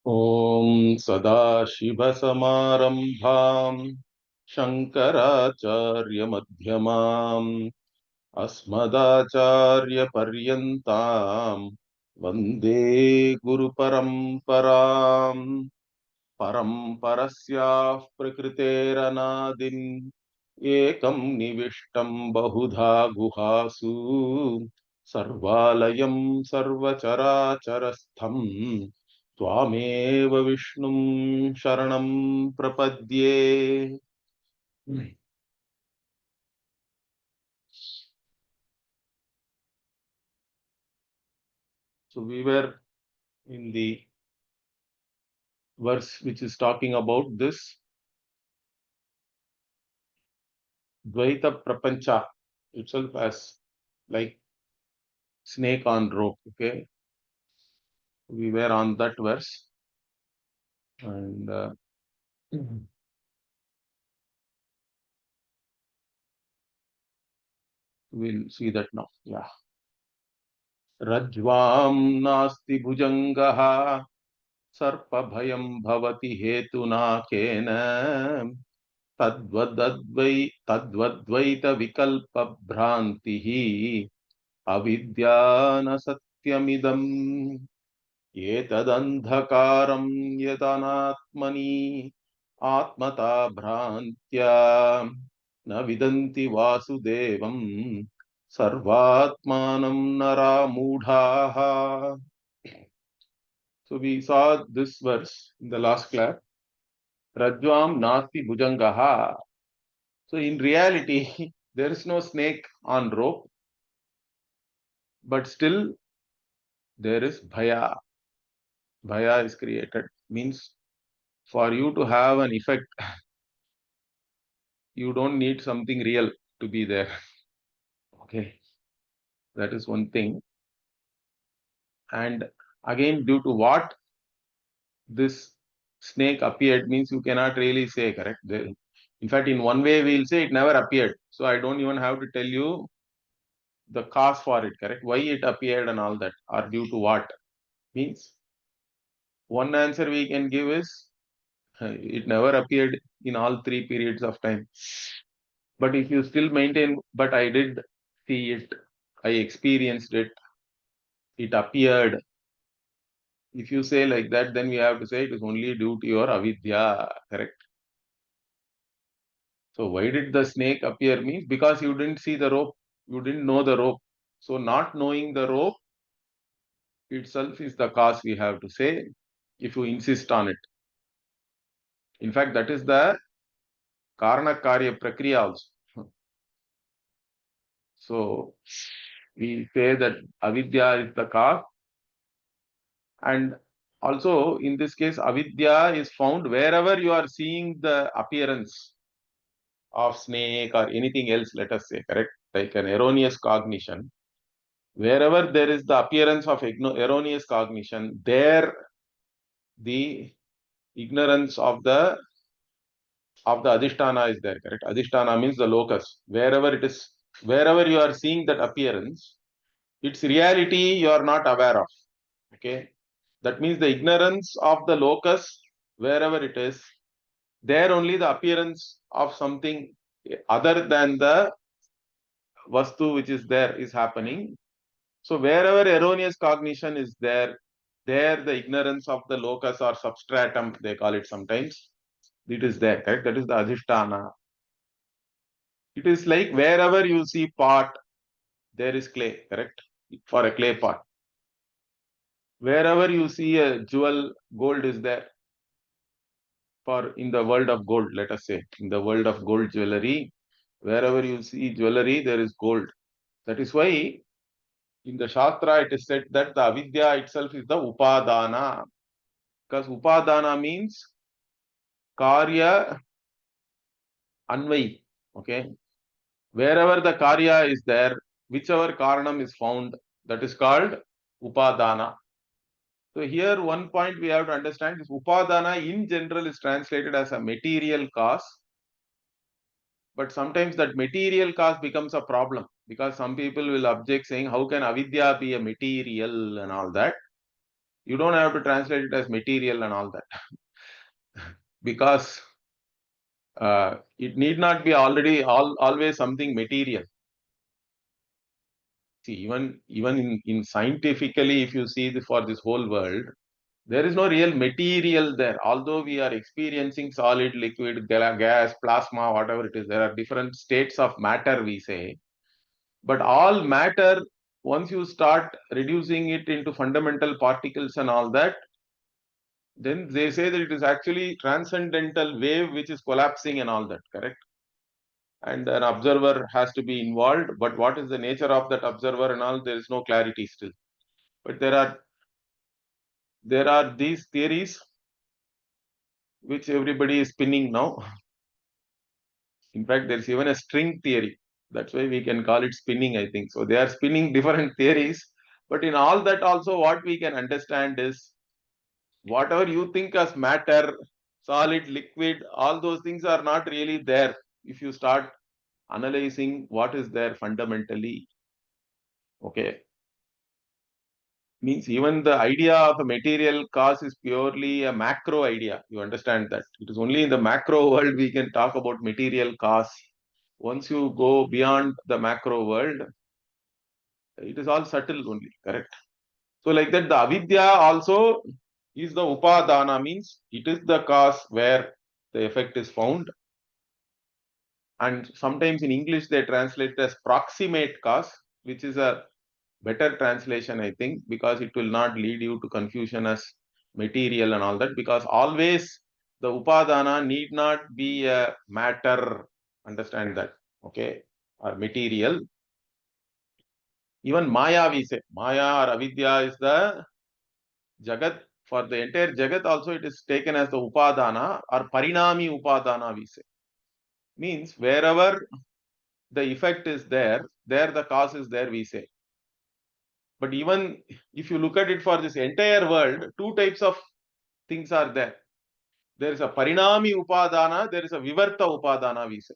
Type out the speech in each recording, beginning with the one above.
Om Sadashiva-Samārambhām Shankaracharya-Madhyamām Asmadacharya-Paryantāम् Vande Guru-Paraṁparām Paramparasyaः Prakriteranādin Ekam Nivishtam Bahudha Guhasu Sarvalayam Sarvacharacarastham Tvameva Vishnum Sharanam Prapadye. So we were in the verse which is talking about this Dvaita Prapancha itself as like snake on rope. Okay, we were on that verse and we'll see that now. Yeah. Rajvam nasti bhujangaha sarpa bhayam bhavati hetuna kena tadvadvaita vikalpa bhrantihi avidyana satyamidam etadandhakaram yadanatmani atmata bhrantya na vidanti vasudevam sarvatmanam nara mudhaha. So we saw this verse in the last class. Rajvam nasti bhujangaha. So in reality, there is no snake on rope, but still there is bhaya. Bhaya is created. Means for you to have an effect, you don't need something real to be there. Okay. That is one thing. And again, due to what this snake appeared means you cannot really say, correct? In fact, in one way, we'll say it never appeared. So I don't even have to tell you the cause for it, correct? Why it appeared and all that, or due to what. Means one answer we can give is it never appeared in all three periods of time. But if you still maintain, but I did see it, I experienced it, it appeared. If you say like that, then we have to say it is only due to your avidya, correct? So why did the snake appear means because you didn't see the rope, you didn't know the rope. So not knowing the rope itself is the cause we have to say if you insist on it. In fact, that is the karana karya prakriya also. So we say that avidya is the cause, and also in this case avidya is found wherever you are seeing the appearance of snake or anything else, let us say, correct, like an erroneous cognition. Wherever there is the appearance of erroneous cognition, there the ignorance of the adhisthana is there, correct? Adhisthana means the locus. Wherever it is, wherever you are seeing that appearance, its reality you are not aware of. Okay, that means the ignorance of the locus, wherever it is, there only the appearance of something other than the vastu which is there is happening. So wherever erroneous cognition is there, there the ignorance of the locus or substratum, they call it sometimes, it is there, correct? That is the adhisthana. It is like wherever you see pot, there is clay, correct? For a clay pot. Wherever you see a jewel, gold is there. For in the world of gold, let us say, in the world of gold jewelry, wherever you see jewelry, there is gold. That is why in the Shastra it is said that the avidya itself is the upadana. Because upadana means karya anvai. Okay. Wherever the karya is there, whichever karanam is found, that is called upadana. So here one point we have to understand is upadana in general is translated as a material cause. But sometimes that material cause becomes a problem because some people will object saying, how can avidya be a material and all that? You don't have to translate it as material and all that. Because it need not be always something material. See, even in scientifically, if you see for this whole world, there is no real material there. Although we are experiencing solid, liquid, gas, plasma, whatever it is, there are different states of matter, we say. But all matter, once you start reducing it into fundamental particles and all that, then they say that it is actually transcendental wave which is collapsing and all that, correct? And an observer has to be involved. But what is the nature of that observer and all, there is no clarity still. But there are these theories which everybody is spinning now. In fact, there is even a string theory. That's why we can call it spinning, I think. So they are spinning different theories. But in all that also, what we can understand is whatever you think as matter, solid, liquid, all those things are not really there if you start analyzing what is there fundamentally. Okay. Means even the idea of a material cause is purely a macro idea. You understand that? It is only in the macro world we can talk about material cause. Once you go beyond the macro world, it is all subtle only, correct? So like that, the avidya also is the upadana, means it is the cause where the effect is found. And sometimes in English they translate it as proximate cause, which is a better translation, I think, because it will not lead you to confusion as material and all that, because always the upadana need not be a matter, understand that, okay, or material. Even maya, we say, maya or avidya is the jagat. For the entire jagat also it is taken as the upadana or parinami upadana, we say. Means wherever the effect is there, there the cause is there, we say. But even if you look at it for this entire world, two types of things are there. There is a parinami upadana, there is a vivarta upadana, we say.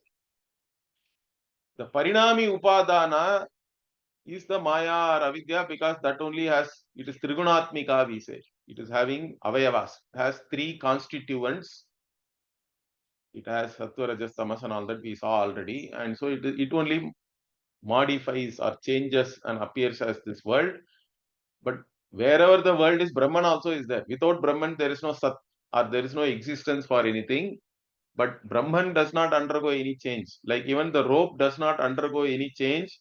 The parinami upadana is the maya or avidya, because that only has, it is trigunatmika, we say. It is having avayavas. It has three constituents. It has sattva, rajas, tamas and all that we saw already. And so it only modifies or changes and appears as this world. But wherever the world is, Brahman also is there. Without Brahman, there is no Sat or there is no existence for anything. But Brahman does not undergo any change. Like even the rope does not undergo any change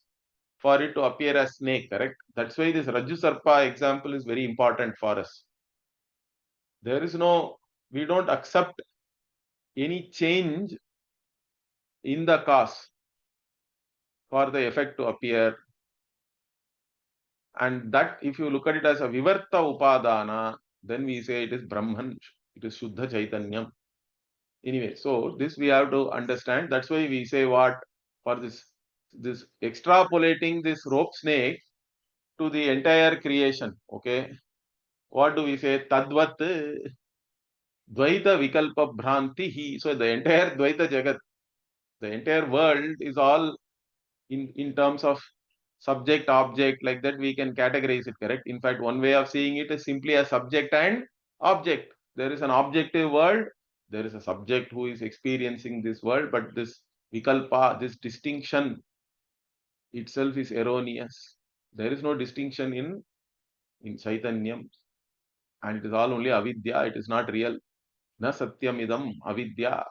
for it to appear as snake, correct? That's why this Rajju Sarpa example is very important for us. There is no, we don't accept any change in the cause for the effect to appear. And that, if you look at it as a Vivarta Upadana, then we say it is Brahman, it is Shuddha Chaitanyam. Anyway, so this we have to understand. That's why we say what, for this extrapolating this rope snake to the entire creation. Okay, what do we say? Tadvat Dvaita Vikalpa Bhranti. So the entire Dvaita Jagat, the entire world is all in terms of subject, object, like that we can categorize it, correct? In fact, one way of seeing it is simply a subject and object. There is an objective world, there is a subject who is experiencing this world, but this vikalpa, this distinction itself is erroneous. There is no distinction in Chaitanyam, and it is all only avidya, it is not real. Na satyam idam avidya.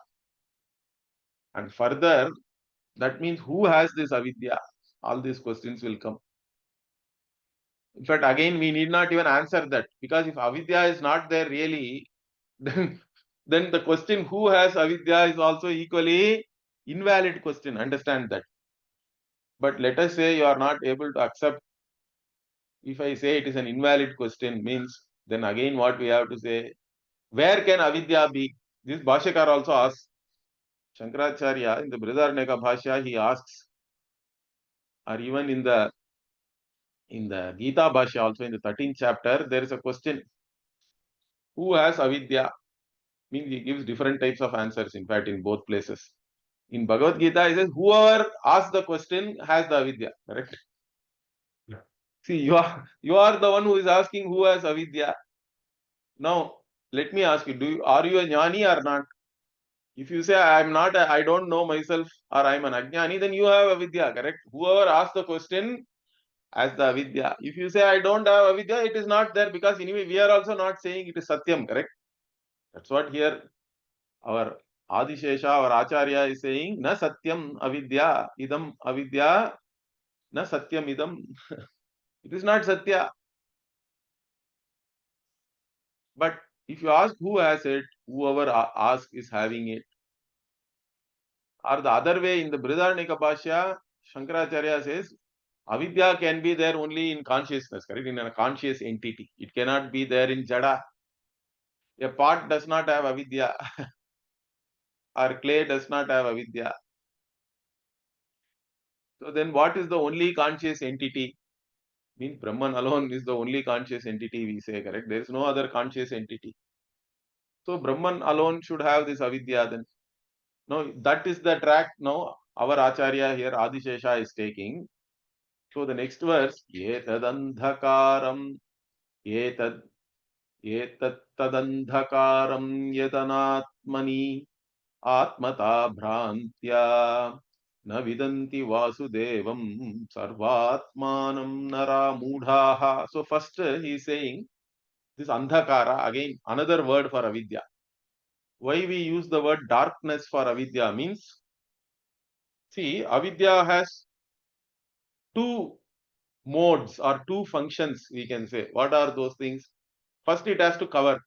And further, that means who has this avidya? All these questions will come. In fact, again, we need not even answer that, because if avidya is not there really, then the question who has avidya is also equally invalid question. Understand that. But let us say you are not able to accept. If I say it is an invalid question, means then again what we have to say, where can avidya be? This Bhashyakar also asks. Shankaracharya in the Vidyaranya Bhashya, he asks, or even in the Gita Bhashya also in the 13th chapter, there is a question, who has avidya? Means he gives different types of answers, in fact, in both places. In Bhagavad Gita, he says, whoever asks the question has the avidya, correct? Yeah. See, you are the one who is asking who has avidya. Now, let me ask you, are you a jnani or not? If you say, I am not, I don't know myself, or I am an ajnani, then you have avidya, correct? Whoever asked the question as the avidya. If you say, I don't have avidya, it is not there, because anyway, we are also not saying it is satyam, correct? That's what here our Adi Sesha, our acharya is saying, na satyam avidya, idam avidya, na satyam idam. It is not satya. But if you ask who has it, whoever asks is having it. Or the other way, in the Vidyaranya Bhashya, Shankaracharya says, avidya can be there only in consciousness, correct? In a conscious entity. It cannot be there in jada. A pot does not have avidya, or clay does not have avidya. So then what is the only conscious entity? Means Brahman alone is the only conscious entity, we say, correct? There is no other conscious entity. So Brahman alone should have this avidya then. No, that is the track now our acharya here, Adi Sesha, is taking. So the next verse, etad andhakaram, etad tadandhakaram yadanatmani atmata bhrantya na vidanti vasudevam sarvatmanam nara mudhaha. So first he is saying this andhakara, again another word for avidya. Why we use the word darkness for avidya means, see, avidya has two modes or two functions, we can say. What are those things? First, it has to cover,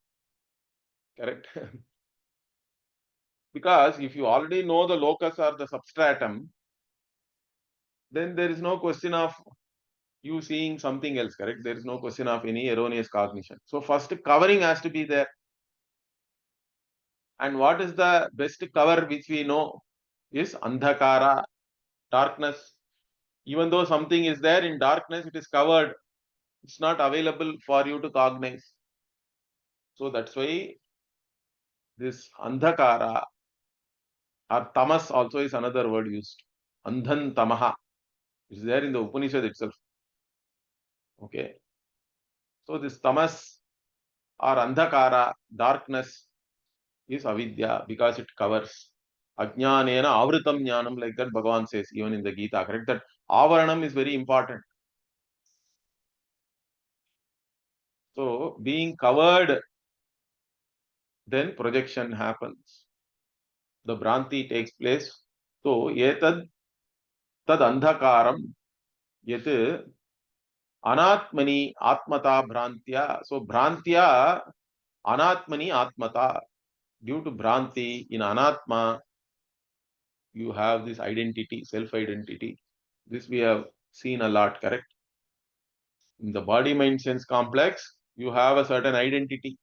correct? Because if you already know the locus or the substratum, then there is no question of you seeing something else, correct? There is no question of any erroneous cognition. So first covering has to be there. And what is the best cover which we know is andhakara, darkness. Even though something is there in darkness, it is covered. It's not available for you to cognize. So that's why this andhakara or tamas also is another word used. Andhan tamaha is there in the Upanishad itself. Okay. So this tamas or andhakara, darkness, is avidya because it covers. Ajnanena avritam jnanam, like that Bhagavan says even in the Gita, correct? That avaranam is very important. So being covered, then projection happens. The Bhranti takes place. So etad tad andhakaram yet anatmani atmata bhrantya. So bhrantya anatmani atmata. Due to bhranti in anatma, you have this identity, self-identity. This we have seen a lot, correct? In the body, mind, sense complex, you have a certain identity.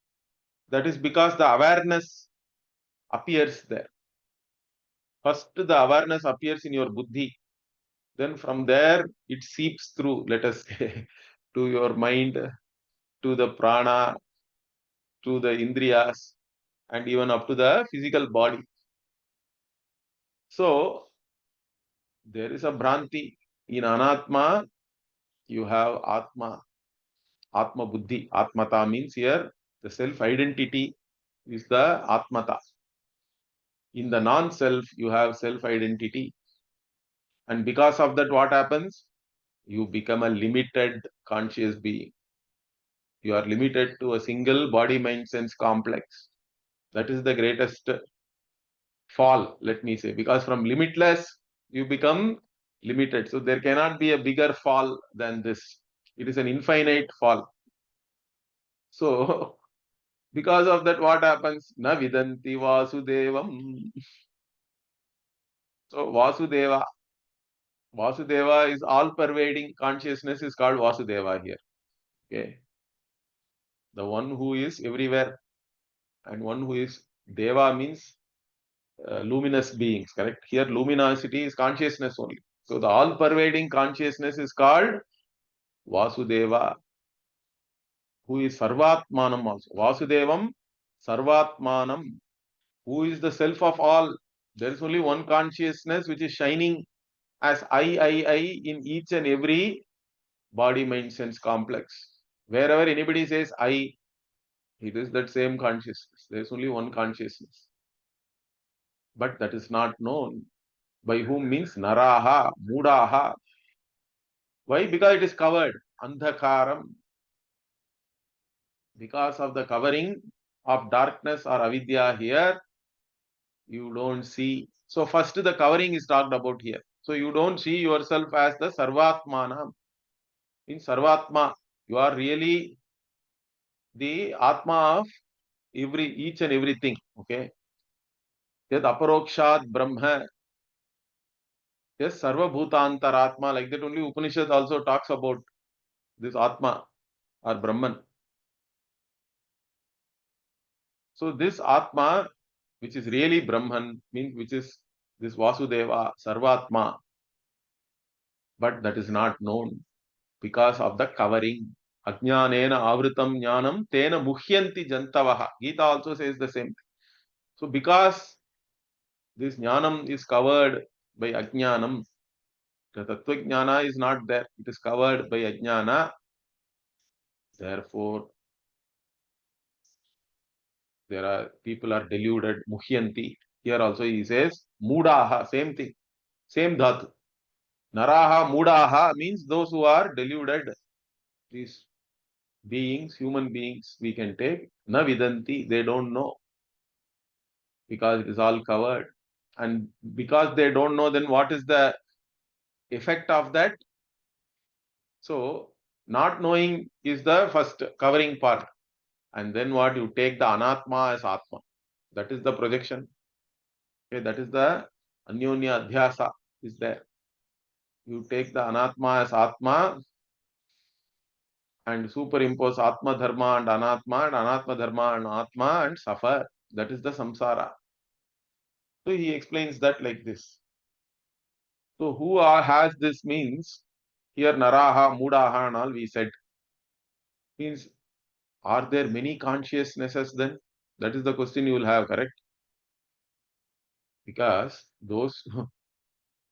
That is because the awareness appears there. First, the awareness appears in your buddhi. Then from there, it seeps through, let us say, to your mind, to the prana, to the indriyas, and even up to the physical body. So, there is a bhranti. In anatma, you have atma, atma buddhi. Atmata means here, the self-identity is the atmata. In the non-self, you have self-identity. And because of that, what happens? You become a limited conscious being. You are limited to a single body, mind, sense complex. That is the greatest fall, let me say, because from limitless, you become limited. So there cannot be a bigger fall than this. It is an infinite fall. So, because of that, what happens? Na vidanti vasudevam. So, Vasudeva. Vasudeva is all pervading consciousness, is called Vasudeva here. Okay. The one who is everywhere, and one who is Deva means luminous beings, correct? Here, luminosity is consciousness only. So, the all pervading consciousness is called Vasudeva, who is Sarvatmanam also. Vasudevam, Sarvatmanam, who is the self of all. There is only one consciousness which is shining as I in each and every body, mind, sense complex. Wherever anybody says I, It is that same consciousness. There is only one consciousness. But that is not known. By whom means naraha, mudaha. Why? Because it is covered. Andhakaram. Because of the covering of darkness or avidya here, you don't see. So first the covering is talked about here. So you don't see yourself as the sarvatmana. In sarvatma, you are really the atma of each and everything. Okay. Yad aparokshat brahma. Yes, sarva bhutantaratma. Like that only Upanishad also talks about this atma or brahman. So this atma, which is really brahman, means which is this Vasudeva, sarvatma, but that is not known because of the covering. Ajnanena avritam jnanam tena muhyanti jantavaha. Gita also says the same. So because this jnanam is covered by ajnanam, the tattva jnana is not there. It is covered by ajnana. Therefore, there are people are deluded. Muhyanti. Here also he says mudaha. Same thing. Same dhatu. Naraha mudaha means those who are deluded. These beings, human beings, we can take. Na vidanti, they don't know because it is all covered. And because they don't know, then what is the effect of that? So, not knowing is the first covering part. And then what? You take the anatma as atma. That is the projection. Okay, that is the anyonya adhyasa is there. You take the anatma as atma and superimpose atma dharma and anatma dharma and atma and suffer. That is the samsara. So he explains that like this. So who has this means here naraha, mudaha and all we said means are there many consciousnesses then? That is the question you will have, correct? Because those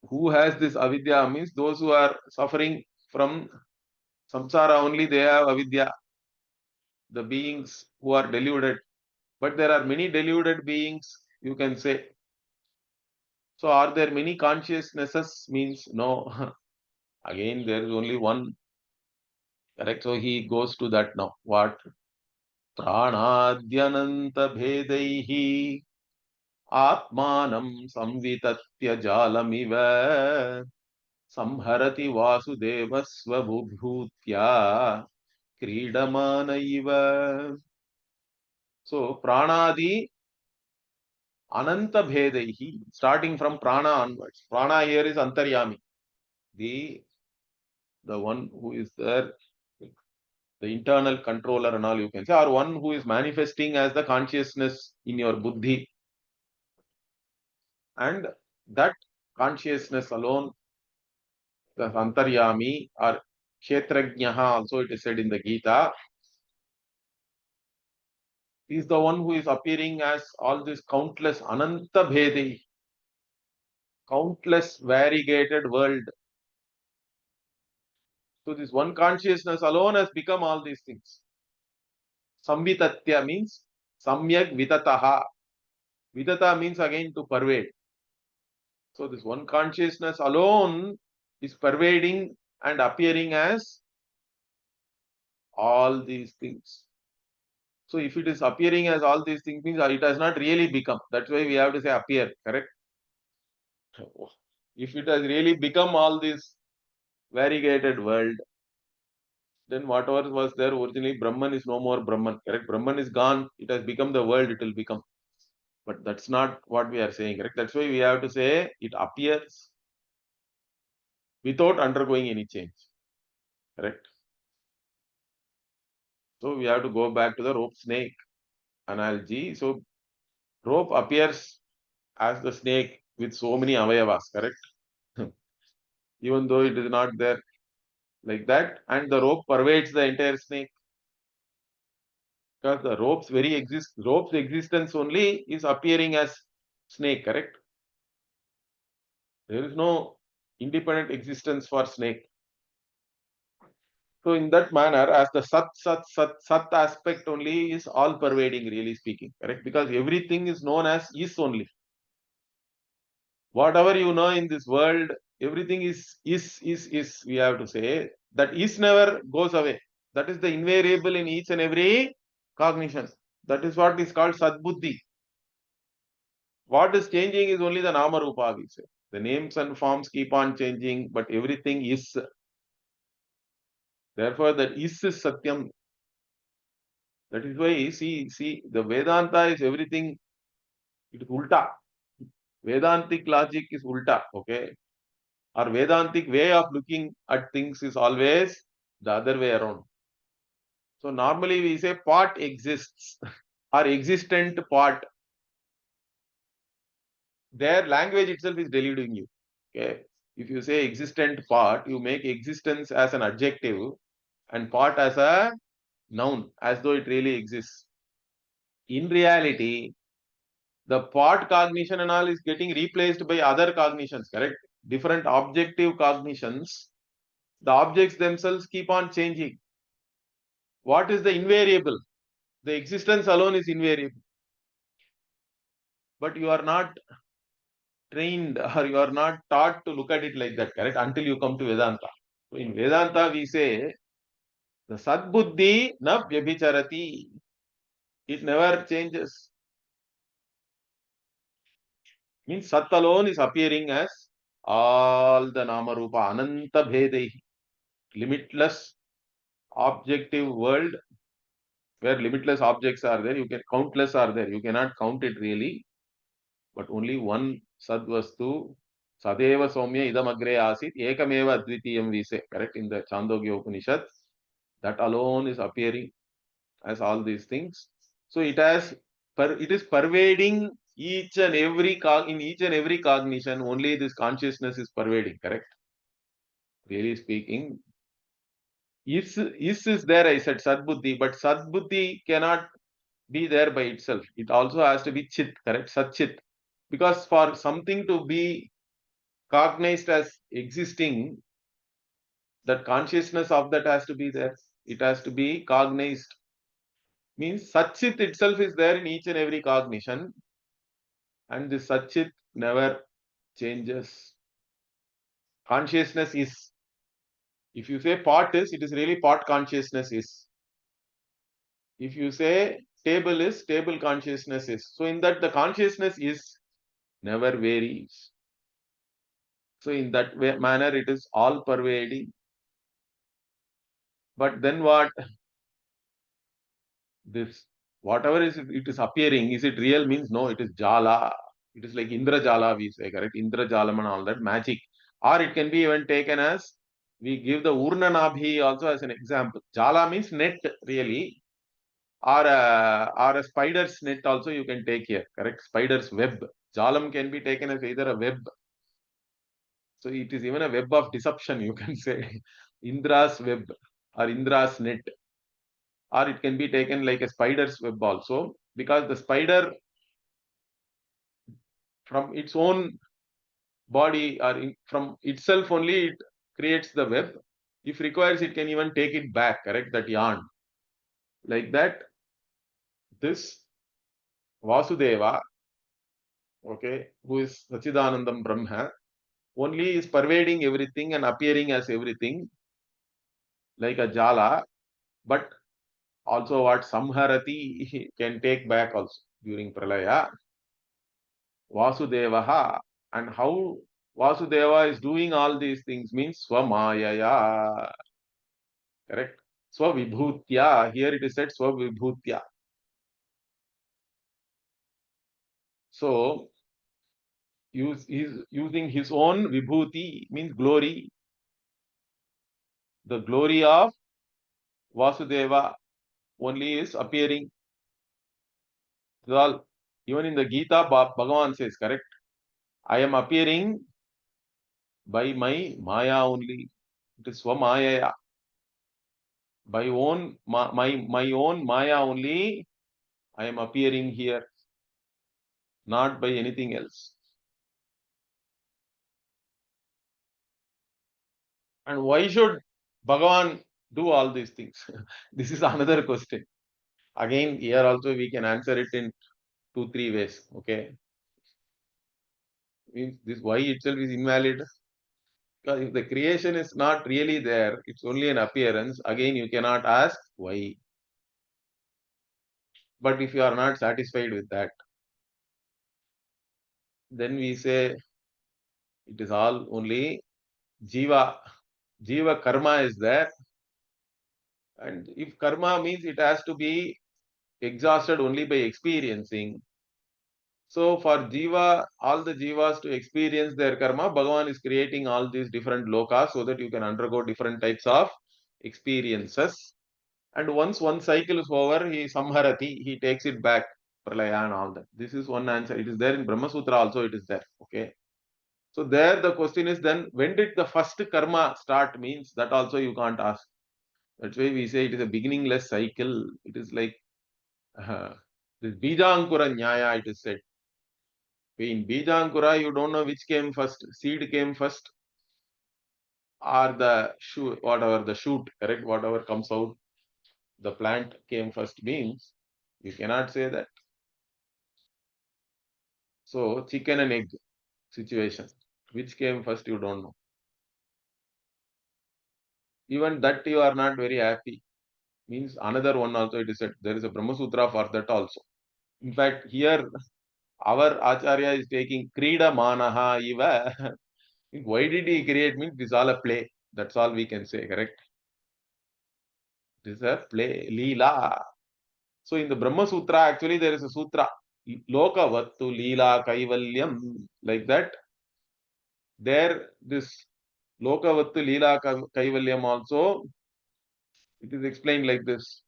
who has this avidya means those who are suffering from samsara only they have avidya. The beings who are deluded. But there are many deluded beings, you can say. So are there many consciousnesses? Means no. Again, there is only one. Correct. So he goes to that now. What? Pranadyananta bhedaihi atmanam samvitatya jalamiva samharati vasudeva svabhutya kridamanaiva. So pranadi ananta bhedaihi, starting from prana onwards. Prana here is antaryami. The one who is there, the internal controller and all you can say, or one who is manifesting as the consciousness in your buddhi. And that consciousness alone, the antaryami or kshetrajnaha also it is said in the Gita, is the one who is appearing as all this countless ananta bhedi, countless variegated world. So this one consciousness alone has become all these things. Samvitatya means samyak vitataha. Vitata means again to pervade. So this one consciousness alone is pervading and appearing as all these things. So if it is appearing as all these things means it has not really become. That's why we have to say appear, correct? If it has really become all this variegated world, then whatever was there originally, Brahman is no more Brahman, correct? Brahman is gone, it has become the world, it will become. But that's not what we are saying, correct? That's why we have to say it appears without undergoing any change, correct? So we have to go back to the rope snake analogy. So rope appears as the snake with so many avayavas, correct? Even though it is not there like that, and the rope pervades the entire snake. Because the rope's existence only is appearing as snake, correct? There is no independent existence for snake. So in that manner, as the Sat aspect only is all pervading, really speaking, correct? Because everything is known as is only. Whatever you know in this world, everything is, we have to say, that is never goes away. That is the invariable in each and every cognition. That is what is called Sadbuddhi. What is changing is only the Nama Rupa, we say. The names and forms keep on changing, but everything is. Therefore, that is Satyam. That is why, see, the Vedanta is everything, it is ulta. Vedantic logic is ulta, okay? Our Vedantic way of looking at things is always the other way around. So normally we say part exists or existent part. Their language itself is deluding you. Okay. If you say existent part, you make existence as an adjective and part as a noun, as though it really exists. In reality, the part cognition and all is getting replaced by other cognitions, correct? Different objective cognitions. The objects themselves keep on changing. What is the invariable? The existence alone is invariable. But you are not trained or you are not taught to look at it like that, correct? Until you come to Vedanta. So in Vedanta, we say the Sadbuddhi na vyabhicharati. It never changes. Means Sat alone is appearing as all the Nama Rupa Ananta Bhedehi. Limitless objective world where limitless objects are there. You can countless are there. You cannot count it really. But only one Sadvastu. Sadeva Somya Idam Agre Asit Ekameva Advitiyam we say, correct, in the Chandogya Upanishad. That alone is appearing as all these things. So it is pervading each and every in each and every cognition. Only this consciousness is pervading, correct? Really speaking, is there, I said Sadbuddhi, but Sadbuddhi cannot be there by itself. It also has to be Chit, correct? Satchit. Because for something to be cognized as existing, that consciousness of that has to be there. It has to be cognized. Means Satchit itself is there in each and every cognition, and this Satchit never changes. Consciousness is. If you say part is, it is really part consciousness is. If you say table is, table consciousness is. So in that the consciousness is never varies. So in that manner it is all pervading. But then what? This whatever is it is appearing, is it real? Means no, it is Jala. It is like Indra Jala, we say, correct? Indra Jalam and all that, magic. Or it can be even taken as, we give the Urna Nabhi also as an example. Jala means net, really. Or a spider's net also you can take here, correct? Spider's web. Jalam can be taken as either a web. So it is even a web of deception, you can say. Indra's web or Indra's net. Or it can be taken like a spider's web also, because the spider from its own body or from itself only it creates the web. If requires, it can even take it back, correct? That yarn. Like that, this Vasudeva, okay, who is Sachidanandam Brahma, only is pervading everything and appearing as everything like a Jala, but also what Samharati can take back also during Pralaya. Vasudevaha, and how Vasudeva is doing all these things means Swamayaya, correct? Swavibhutya, here it is said Swavibhutya. So, he's using his own Vibhuti, means glory. The glory of Vasudeva only is appearing. All, even in the Gita, Bhagavan says, correct? I am appearing by my Maya only. It is Swamaya. By my own Maya only, I am appearing here, not by anything else. And why should Bhagavan do all these things? This is another question. Again, here also we can answer it in 2-3 ways. Okay, means this why itself is invalid. Because if the creation is not really there, it's only an appearance. Again, you cannot ask why. But if you are not satisfied with that, then we say it is all only jiva. Jiva karma is there. And if karma means it has to be exhausted only by experiencing. So for jiva, all the jivas to experience their karma, Bhagavan is creating all these different lokas so that you can undergo different types of experiences. And once one cycle is over, he samharati, he takes it back, pralaya and all that. This is one answer. It is there in Brahma Sutra also, it is there. Okay. So there the question is then, when did the first karma start means, that also you can't ask. That's why we say it is a beginningless cycle. It is like this Bijankura Nyaya, it is said. In Bijankura, you don't know which came first, seed came first, or the shoot, whatever the shoot, correct, whatever comes out, the plant came first means, you cannot say that. So, chicken and egg situation, which came first, you don't know. Even that you are not very happy. Means another one also it is said, there is a Brahma Sutra for that also. In fact, here our acharya is taking Krida Manaha Iva. Why did he create means this is all a play. That's all we can say, correct? This is a play, Leela. So in the Brahma Sutra, actually there is a sutra, Lokavattu Leela Kaivalyam, like that. There, this Lokavattu Leela Kaivalyam also, it is explained like this.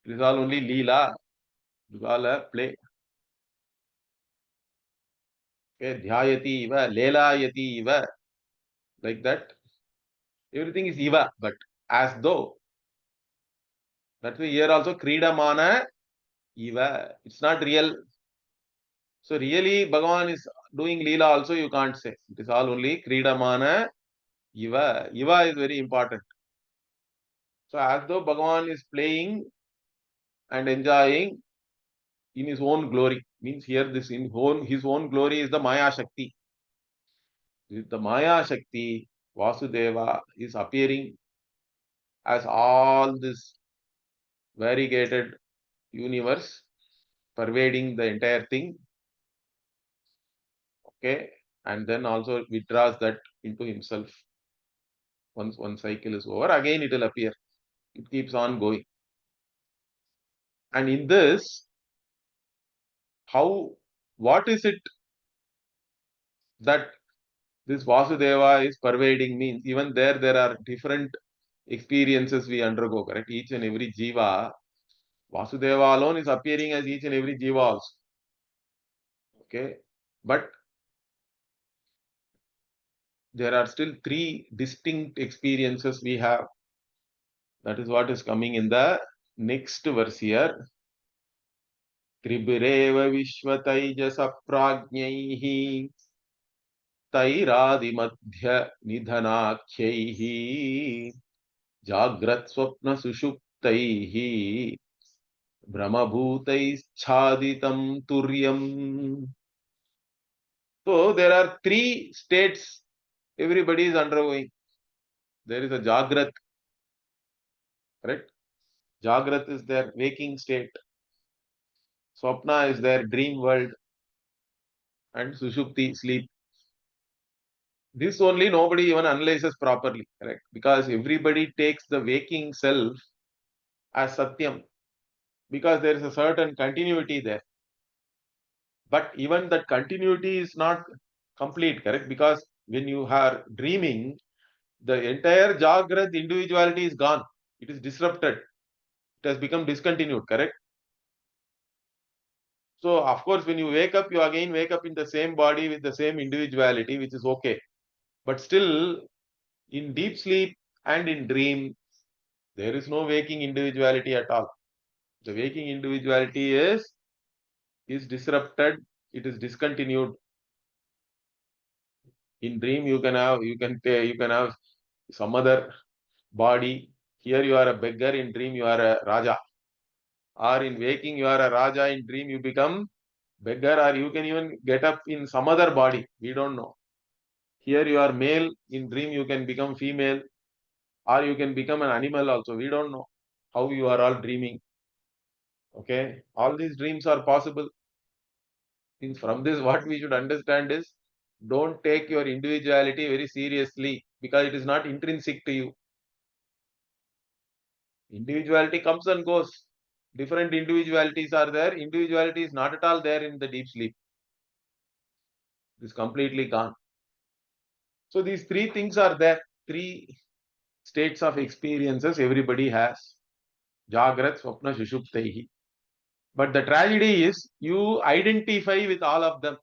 It is all only Leela. It is all a play. Okay, Dhyayati Iva, Lelayati Iva, like that. Everything is Iva, but as though. That's why here also Krida Mana Iva. It's not real. So really Bhagavan is doing Leela also, you can't say. It is all only Krida Mana Iva. Iva is very important. So as though Bhagavan is playing and enjoying in his own glory. Means here this in his own glory is the Maya Shakti. With the Maya Shakti, Vasudeva is appearing as all this variegated universe, pervading the entire thing. Okay. And then also withdraws that into himself. Once one cycle is over, again it will appear. It keeps on going. And in this, what is it that this Vasudeva is pervading means? Even there are different experiences we undergo, correct? Each and every jiva, Vasudeva alone is appearing as each and every jiva also. Okay. But there are still 3 distinct experiences we have. That is what is coming in the next verse here. Tribireva Vishwataijasa Prajnaihi Tairadimadhya Nidhanakhyaihi Jagrat Swapna Sushuptaihi Brahmabhutaischaditam Turyam. So there are 3 states everybody is undergoing. There is a Jagrat, correct? Jagrat is their waking state. Swapna is their dream world. And Sushupti, sleep. This only nobody even analyzes properly, correct? Because everybody takes the waking self as Satyam. Because there is a certain continuity there. But even that continuity is not complete, correct? Because when you are dreaming, the entire Jagrat individuality is gone. It is disrupted. It has become discontinued, correct? So, of course, when you wake up, you again wake up in the same body with the same individuality, which is okay. But still, in deep sleep and in dream, there is no waking individuality at all. The waking individuality is disrupted. It is discontinued. In dream, you can have some other body. Here you are a beggar, in dream you are a Raja. Or in waking you are a Raja, in dream you become beggar, or you can even get up in some other body. We don't know. Here you are male, in dream you can become female, or you can become an animal also. We don't know how you are all dreaming. Okay, all these dreams are possible. From this, what we should understand is, don't take your individuality very seriously, because it is not intrinsic to you. Individuality comes and goes. Different individualities are there. Individuality is not at all there in the deep sleep. It is completely gone. So these three things are there. Three states of experiences everybody has. Jagrat, Swapna, Sushuptaihi. But the tragedy is, you identify with all of them.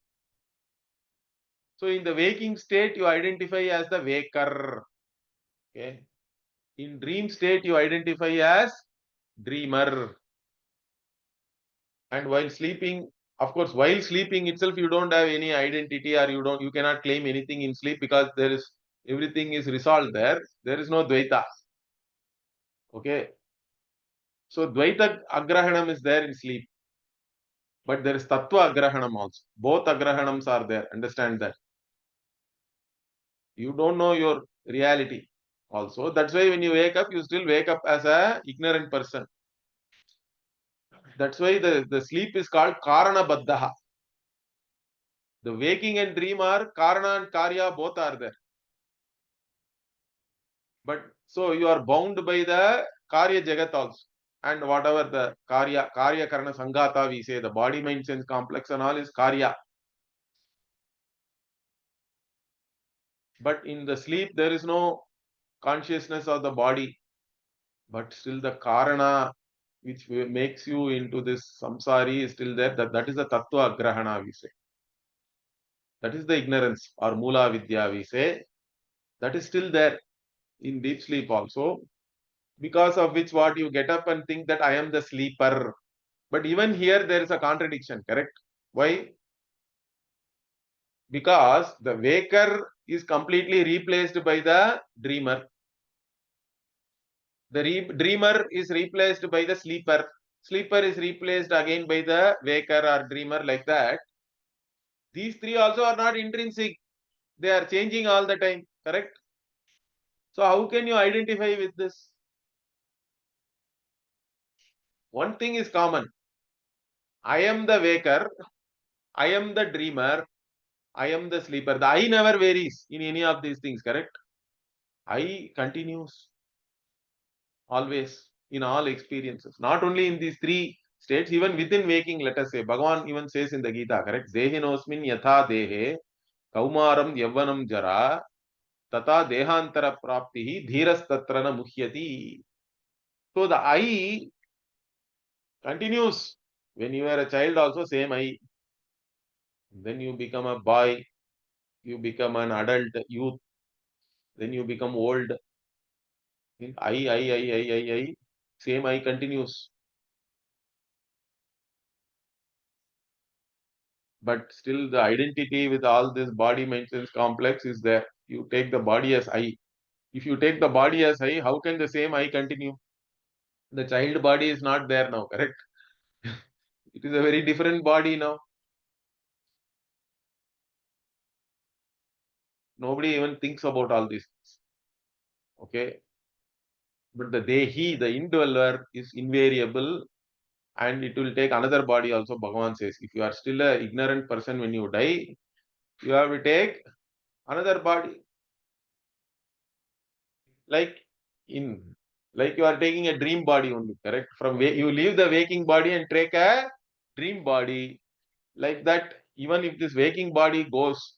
So in the waking state, you identify as the waker. Okay. In dream state, you identify as dreamer. And while sleeping, of course, while sleeping itself, you don't have any identity, or you cannot claim anything in sleep, because everything is resolved there. There is no Dvaita. Okay. So Dvaita Agrahanam is there in sleep. But there is Tattva Agrahanam also. Both Agrahanams are there. Understand that. You don't know your reality also. That's why when you wake up, you still wake up as a ignorant person. That's why the sleep is called Karana Baddha. The waking and dream are Karana and Karya, both are there. But so you are bound by the Karya Jagat also. And whatever the Karya Karana Sangata, we say, the body, mind, sense complex and all is Karya. But in the sleep, there is no consciousness of the body. But still the Karana, which makes you into this samsari, is still there. That is the Tattva Agrahana, we say. That is the ignorance, or Mula Vidya, we say. That is still there in deep sleep also. Because of which, what you get up and think that I am the sleeper. But even here, there is a contradiction, correct? Why? Because the waker is completely replaced by the dreamer. The dreamer is replaced by the sleeper. Sleeper is replaced again by the waker or dreamer, like that. These three also are not intrinsic. They are changing all the time, correct? So how can you identify with this? One thing is common. I am the waker, I am the dreamer, I am the sleeper. The I never varies in any of these things, correct? I continues always in all experiences. Not only in these three states, even within waking, let us say. Bhagavan even says in the Gita, correct? Dehinosmin yatha dehe kaumaram yavvanam jara tata dehantara praptihi dhiras tatrana muhyati. So the I continues. When you are a child also, same I. Then you become a boy, you become an adult, youth, then you become old. I, same I continues. But still the identity with all this body maintenance complex is there. You take the body as I. If you take the body as I, how can the same I continue? The child body is not there now, correct? It is a very different body now. Nobody even thinks about all these things. Okay. But the Dehi, the indweller, is invariable, and it will take another body also. Bhagavan says, if you are still a ignorant person when you die, you have to take another body. Like in like you are taking a dream body only, correct? From you leave the waking body and take a dream body. Like that, even if this waking body goes,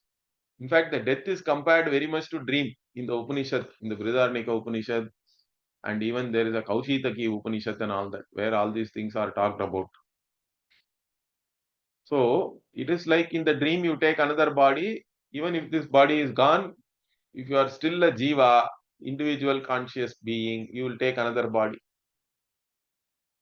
in fact, the death is compared very much to dream in the Upanishad, in the Vidyaranya Upanishad, and even there is a Kaushitaki Upanishad and all that, where all these things are talked about. So it is like in the dream you take another body, even if this body is gone, if you are still a jiva, individual conscious being, you will take another body.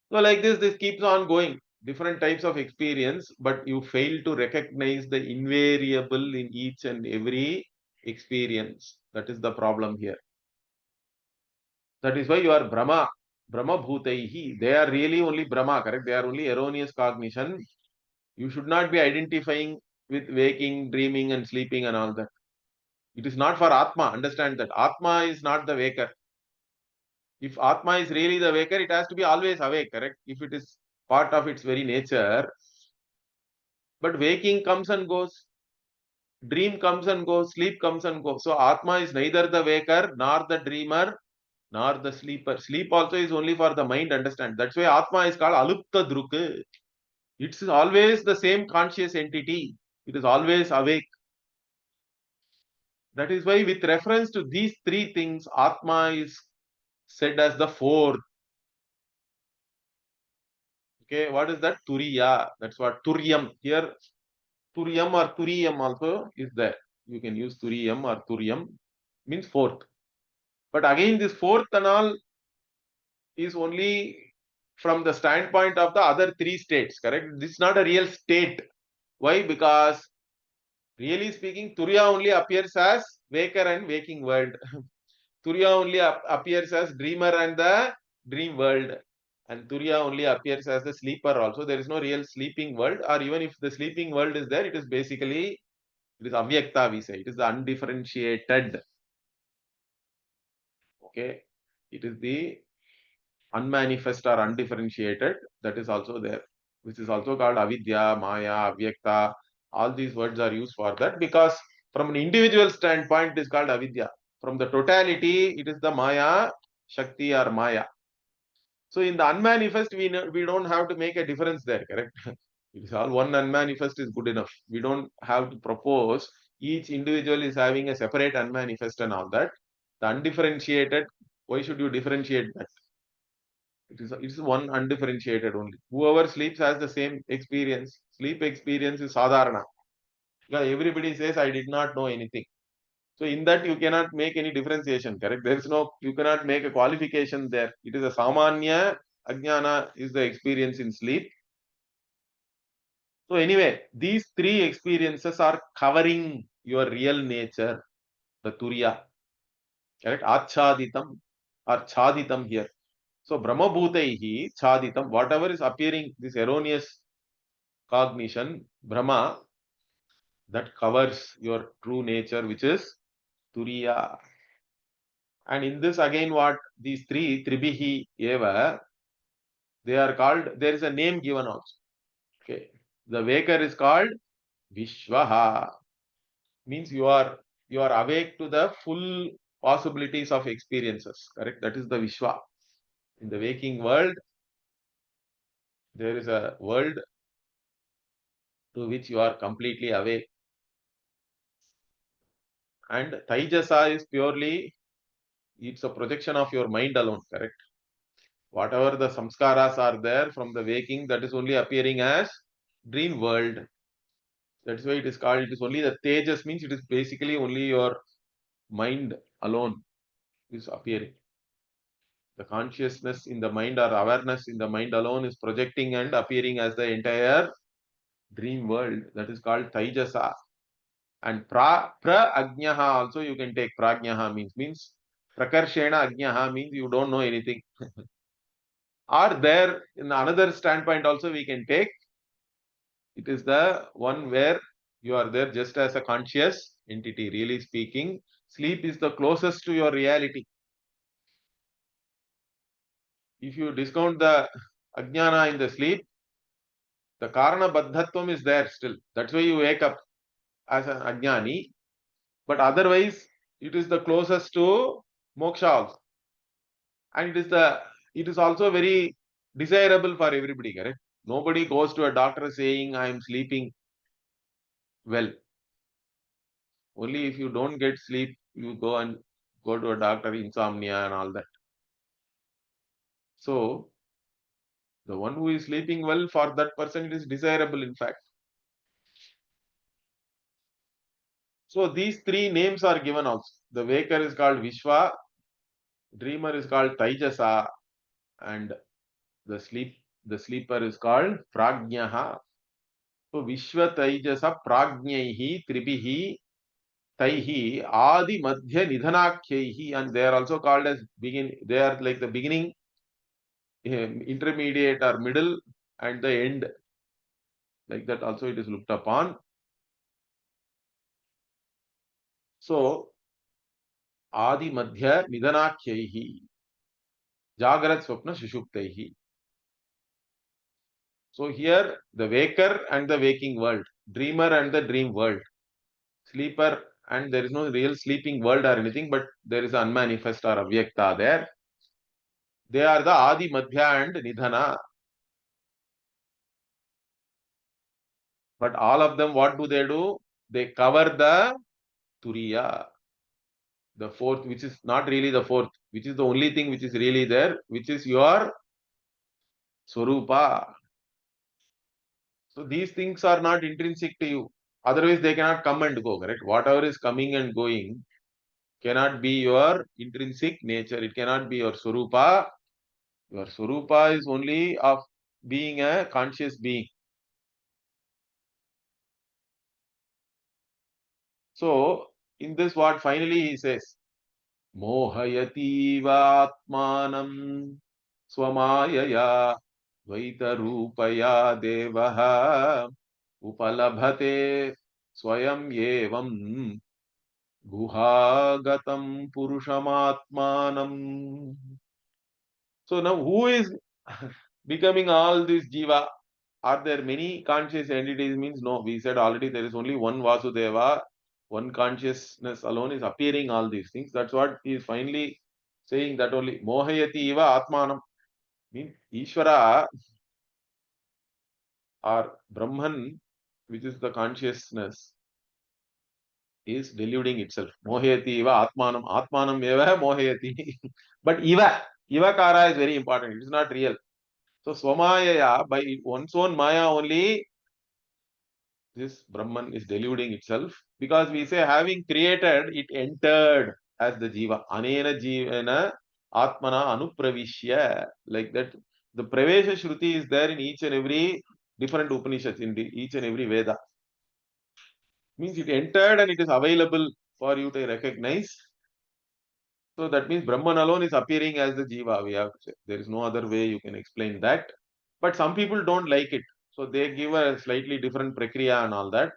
So like this keeps on going. Different types of experience, but you fail to recognize the invariable in each and every experience. That is the problem here. That is why you are Brahma. Brahma Bhutaihi. They are really only Brahma, correct? They are only erroneous cognition. You should not be identifying with waking, dreaming, and sleeping and all that. It is not for Atma. Understand that. Atma is not the waker. If Atma is really the waker, it has to be always awake, correct? If it is part of its very nature. But waking comes and goes. Dream comes and goes. Sleep comes and goes. So Atma is neither the waker, nor the dreamer, nor the sleeper. Sleep also is only for the mind, understand. That's why Atma is called Alupta Druk. It's always the same conscious entity. It is always awake. That is why with reference to these three things, Atma is said as the fourth. Okay, what is that? Turiya. That's what Turyam. Here, Turyam or Turiyam also is there. You can use Turiyam or Turyam. Means fourth. But again, this fourth and all is only from the standpoint of the other three states, correct? This is not a real state. Why? Because really speaking, Turiya only appears as waker and waking world. Turiya only appears as dreamer and the dream world. And Turiya only appears as the sleeper also. There is no real sleeping world, or even if the sleeping world is there, it is basically, it is avyakta, we say. It is the undifferentiated. Okay. It is the unmanifest or undifferentiated, that is also there, which is also called avidya, maya, avyakta. All these words are used for that because from an individual standpoint, it is called avidya. From the totality, it is the maya, shakti or maya. So in the unmanifest, we don't have to make a difference there, correct? It is all one unmanifest is good enough. We don't have to propose each individual is having a separate unmanifest and all that. The undifferentiated, why should you differentiate that? It is one undifferentiated only. Whoever sleeps has the same experience. Sleep experience is sadharana. Because everybody says, I did not know anything. So in that you cannot make any differentiation, correct? There is no, you cannot make a qualification there. It is a samanya, ajnana is the experience in sleep. So anyway, these three experiences are covering your real nature, the turiya, correct? Achaditam or chaditam here. So Brahma Bhutaihi chaditam, whatever is appearing, this erroneous cognition, Brahma, that covers your true nature, which is Turiya. And in this again, what these three, Tribihi Eva, they are called, there is a name given also. Okay. The waker is called Vishwaha. Means you are awake to the full possibilities of experiences. Correct? That is the Vishwa. In the waking world, there is a world to which you are completely awake. And Taijasa is purely, it's a projection of your mind alone, correct? Whatever the samskaras are there from the waking, that is only appearing as dream world. That's why it is called, it is only the Tejas, means it is basically only your mind alone is appearing. The consciousness in the mind or awareness in the mind alone is projecting and appearing as the entire dream world. That is called Taijasa. And pra-ajnaha also you can take. Prajnaha means prakarshena ajnaha means you don't know anything. Or there, in another standpoint also we can take, it is the one where you are there just as a conscious entity. Really speaking, sleep is the closest to your reality. If you discount the ajnana in the sleep, the karana baddhatvam is there still. That's why you wake up as an ajnani. But otherwise, it is the closest to moksha also. And it is also very desirable for everybody, correct? Nobody goes to a doctor saying, I am sleeping well. Only if you don't get sleep, you go to a doctor, insomnia and all that. So, the one who is sleeping well, for that person, it is desirable, in fact. So, these three names are given also. The waker is called Vishwa, dreamer is called Taijasa, and the sleeper is called Prajnaha. So, Vishwa Taijasa Prajnaihi Tribihi Taihi Adi Madhya Nidhanakhyaihi, and they are also called as they are like the beginning, intermediate or middle, and the end. Like that also it is looked upon. So Adi Madhya Nidhanakhyaihi, Jagrat Swapna Shushuptaihi. So here the waker and the waking world, dreamer and the dream world, sleeper, and there is no real sleeping world or anything, but there is unmanifest or avyakta there. They are the Adi, Madhya and Nidhana. But all of them, what do? They cover the Turiya, the fourth, which is not really the fourth, which is the only thing which is really there, which is your Swarupa. So these things are not intrinsic to you. Otherwise, they cannot come and go, correct? Whatever is coming and going cannot be your intrinsic nature. It cannot be your Swarupa. Your Swarupa is only of being a conscious being. So, in this, what finally he says, Mohayati Vatmanam Swamayaya Dvaita Rupaya Devaha Upalabhate Swayam Yevam Guhagatam Purushamatmanam. So now who is becoming all this Jiva? Are there many conscious entities? Means no, we said already there is only one Vasudeva, one consciousness alone is appearing all these things. That's what he is finally saying, that only Mohayati Iva Atmanam. Means Ishvara or Brahman, which is the consciousness, is deluding itself. Mohayati Iva Atmanam. Atmanam Eva Mohayati. But Iva Kara is very important. It is not real. So Swamaya, by one's own Maya only, this Brahman is deluding itself, because we say having created, it entered as the Jiva. Anena Jivana Atmana Anupravishya. Like that. The Pravesha Shruti is there in each and every different Upanishads, in each and every Veda. Means it entered and it is available for you to recognize. So that means Brahman alone is appearing as the Jiva. We have to say. There is no other way you can explain that. But some people don't like it. So they give a slightly different prakriya and all that.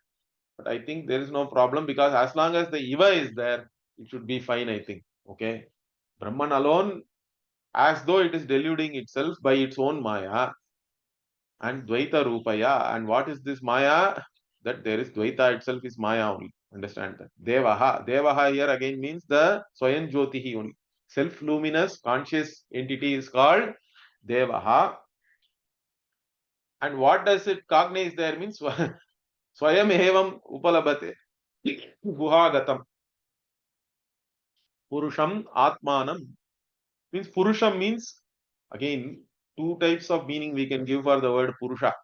But I think there is no problem, because as long as the Iva is there, it should be fine, I think. Okay. Brahman alone, as though it is deluding itself by its own Maya and Dvaita Rupaya. And what is this Maya? That there is Dvaita itself is Maya only. Understand that. Devaha. Devaha here again means the Swayam Jyotihi only. Self-luminous conscious entity is called Devaha. And what does it cognize there means Swayam Evam Upalabhate Guhagatam. Purusham Atmanam. Means Purusham means, again, two types of meaning we can give for the word Purusha.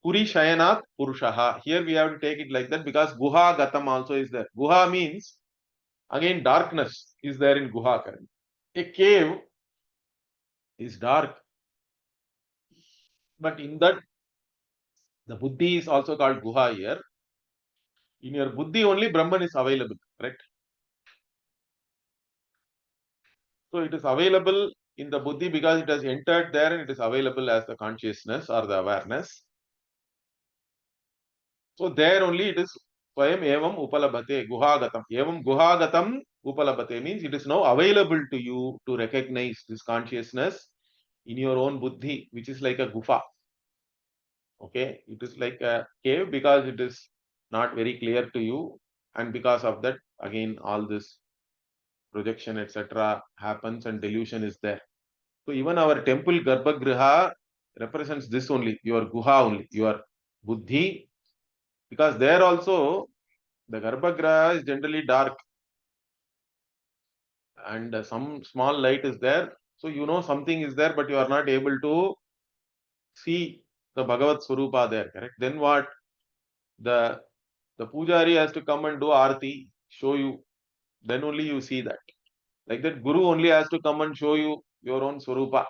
Puri Shayanat Purushaha. Here we have to take it like that, because Guha Gatam also is there. Guha means, again, darkness is there in Guha. A cave is dark, but in that, the Buddhi is also called Guha here. In your Buddhi only Brahman is available, correct? So it is available in the Buddhi because it has entered there and it is available as the consciousness or the awareness. So there only it is Swayam Evam Upalabhate Guhagatam. Evam Guhagatam Upalabhate means it is now available to you to recognize this consciousness in your own Buddhi, which is like a gufa. Okay, it is like a cave because it is not very clear to you, and because of that, again, all this projection, etc., happens and delusion is there. So even our temple Garbhagriha represents this only, your guha only, your Buddhi, because there also the Garbhagriha is generally dark and some small light is there. So you know something is there, but you are not able to see the Bhagavat Swarupa there, correct? Then what? The the Pujari has to come and do Aarti, show you, then only you see that. Like that, Guru only has to come and show you your own Swarupa.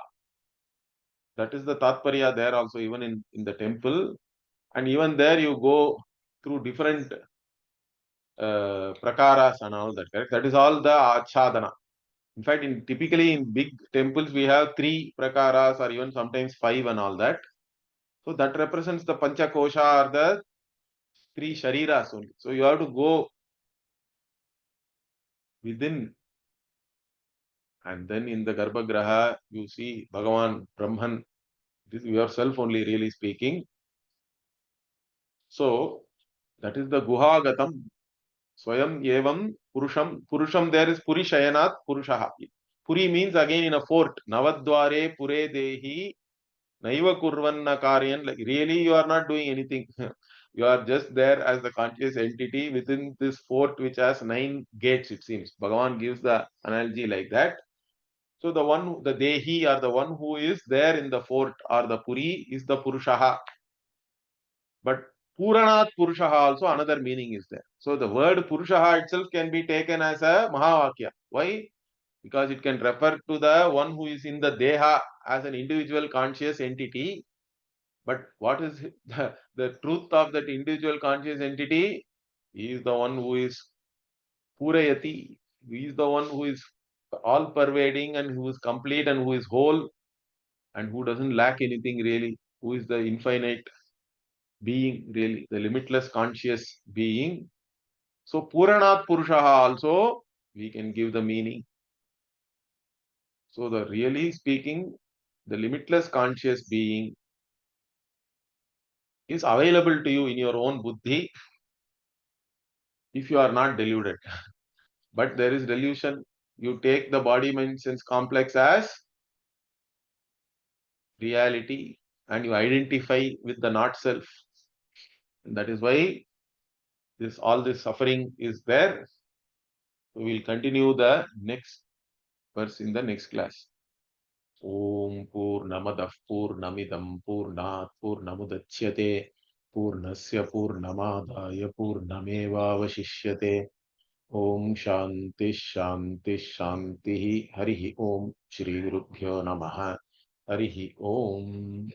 That is the Tatparya there also, even in the temple. And even there you go through different prakaras and all that, correct? That is all the achadana. In fact, typically in big temples, we have 3 prakaras or even sometimes 5 and all that. So that represents the pancha kosha or the 3 shariras only. So you have to go within, and then in the Garbhagraha, you see Bhagavan, Brahman, this yourself only really speaking. So that is the Guhagatam. Swayam Evam Purusham. Purusham, there is Puri Shayanat Purushaha. Puri means again in a fort. Navadware Pure Dehi Naiva Kurvanna Karyan. Like really you are not doing anything. You are just there as the conscious entity within this fort which has 9 gates, it seems. Bhagavan gives the analogy like that. So the one, the Dehi or the one who is there in the fort or the Puri is the Purushaha. But Puranat Purushaha also another meaning is there. So the word Purushaha itself can be taken as a Mahavakya. Why? Because it can refer to the one who is in the Deha as an individual conscious entity. But what is the truth of that individual conscious entity? He is the one who is Purayati. He is the one who is all pervading and who is complete and who is whole and who doesn't lack anything really, who is the infinite being really, the limitless conscious being. So Puranat Purushaha also we can give the meaning. So the really speaking, the limitless conscious being is available to you in your own buddhi if you are not deluded. But there is delusion. You take the body mind sense complex as reality and you identify with the not self. And that is why this all this suffering is there. So we will continue the next verse in the next class. Om Purnamadah Purnamidam Purnat Purnamudachyate Purnasya Purnamadaya Purnamevavashishyate. Om Shanti Shanti Shanti Harihi Om Shri Gurubhyo Namaha Harihi Om.